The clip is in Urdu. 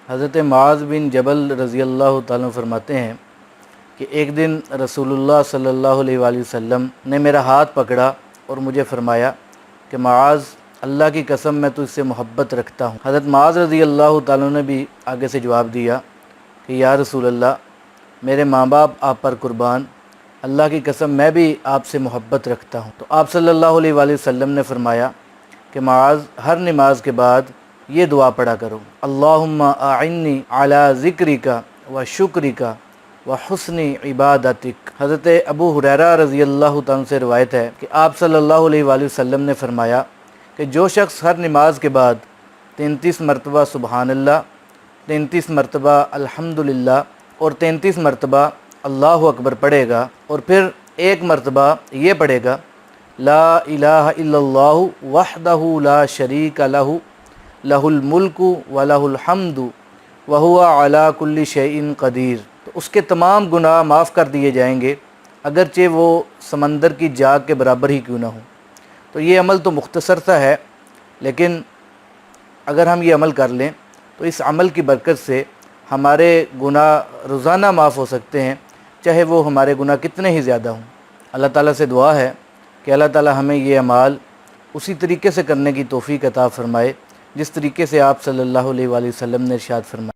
حضرت معاذ بن جبل رضی اللہ تعالیٰ عنہ فرماتے ہیں کہ ایک دن رسول اللہ صلی اللہ علیہ وآلہ وسلم نے میرا ہاتھ پکڑا اور مجھے فرمایا کہ معاذ، اللہ کی قسم میں تجھ سے محبت رکھتا ہوں۔ حضرت معاذ رضی اللہ تعالیٰ عنہ نے بھی آگے سے جواب دیا کہ یا رسول اللہ، میرے ماں باپ آپ پر قربان، اللہ کی قسم میں بھی آپ سے محبت رکھتا ہوں۔ تو آپ صلی اللہ علیہ وآلہ وسلم نے فرمایا کہ معاذ، ہر نماز کے بعد یہ دعا پڑھا کرو، اللہم اعنی علی ذکرک و شکرک و حسن عبادتک۔ حضرت ابو ہریرہ رضی اللہ تعالیٰ سے روایت ہے کہ آپ صلی اللہ علیہ وآلہ وسلم نے فرمایا کہ جو شخص ہر نماز کے بعد 33 مرتبہ سبحان اللہ، 33 مرتبہ الحمدللہ اور 33 مرتبہ اللہ اکبر پڑھے گا اور پھر ایک مرتبہ یہ پڑھے گا لا الہ الا اللہ وحدہ لا شریک لہ لہ الملک و لہ الحمد وہو علی کل شیء قدیر، تو اس کے تمام گناہ معاف کر دیے جائیں گے، اگرچہ وہ سمندر کی جاگ کے برابر ہی کیوں نہ ہوں۔ تو یہ عمل تو مختصر سا ہے، لیکن اگر ہم یہ عمل کر لیں تو اس عمل کی برکت سے ہمارے گناہ روزانہ معاف ہو سکتے ہیں، چاہے وہ ہمارے گناہ کتنے ہی زیادہ ہوں۔ اللہ تعالیٰ سے دعا ہے کہ اللہ تعالیٰ ہمیں یہ اعمال اسی طریقے سے کرنے کی توفیق عطا فرمائے جس طریقے سے آپ صلی اللہ علیہ وآلہ وسلم نے ارشاد فرمایا۔